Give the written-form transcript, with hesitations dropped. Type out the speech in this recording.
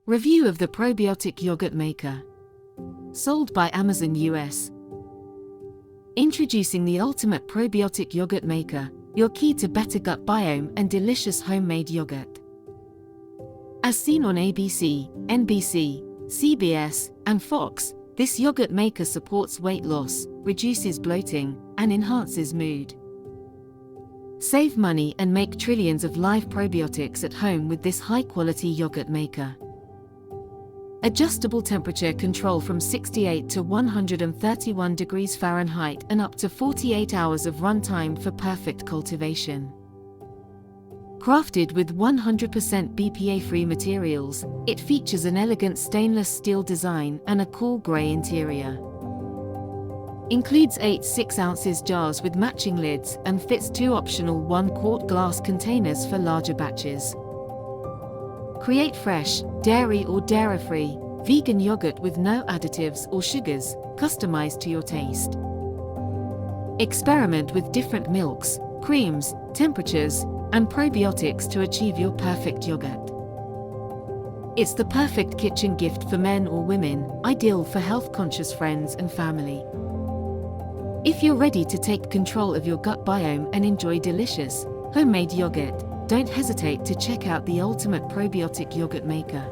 Review of the Probiotic Yogurt Maker. Sold by Amazon US. Introducing the ultimate probiotic yogurt maker, your key to better gut biome and delicious homemade yogurt. As seen on ABC, NBC, CBS, and Fox, this yogurt maker supports weight loss, reduces bloating, and enhances mood. Save money and make trillions of live probiotics at home with this high-quality yogurt maker. Adjustable temperature control from 68 to 131 degrees Fahrenheit and up to 48 hours of runtime for perfect cultivation. Crafted with 100% BPA-free materials, it features an elegant stainless steel design and a cool grey interior. Includes 8 6-ounce jars with matching lids and fits 2 optional 1-quart glass containers for larger batches. Create fresh, dairy or dairy-free, vegan yogurt with no additives or sugars, customized to your taste. Experiment with different milks, creams, temperatures, and probiotics to achieve your perfect yogurt. It's the perfect kitchen gift for men or women, ideal for health-conscious friends and family. If you're ready to take control of your gut biome and enjoy delicious, homemade yogurt, don't hesitate to check out the ultimate probiotic yogurt maker.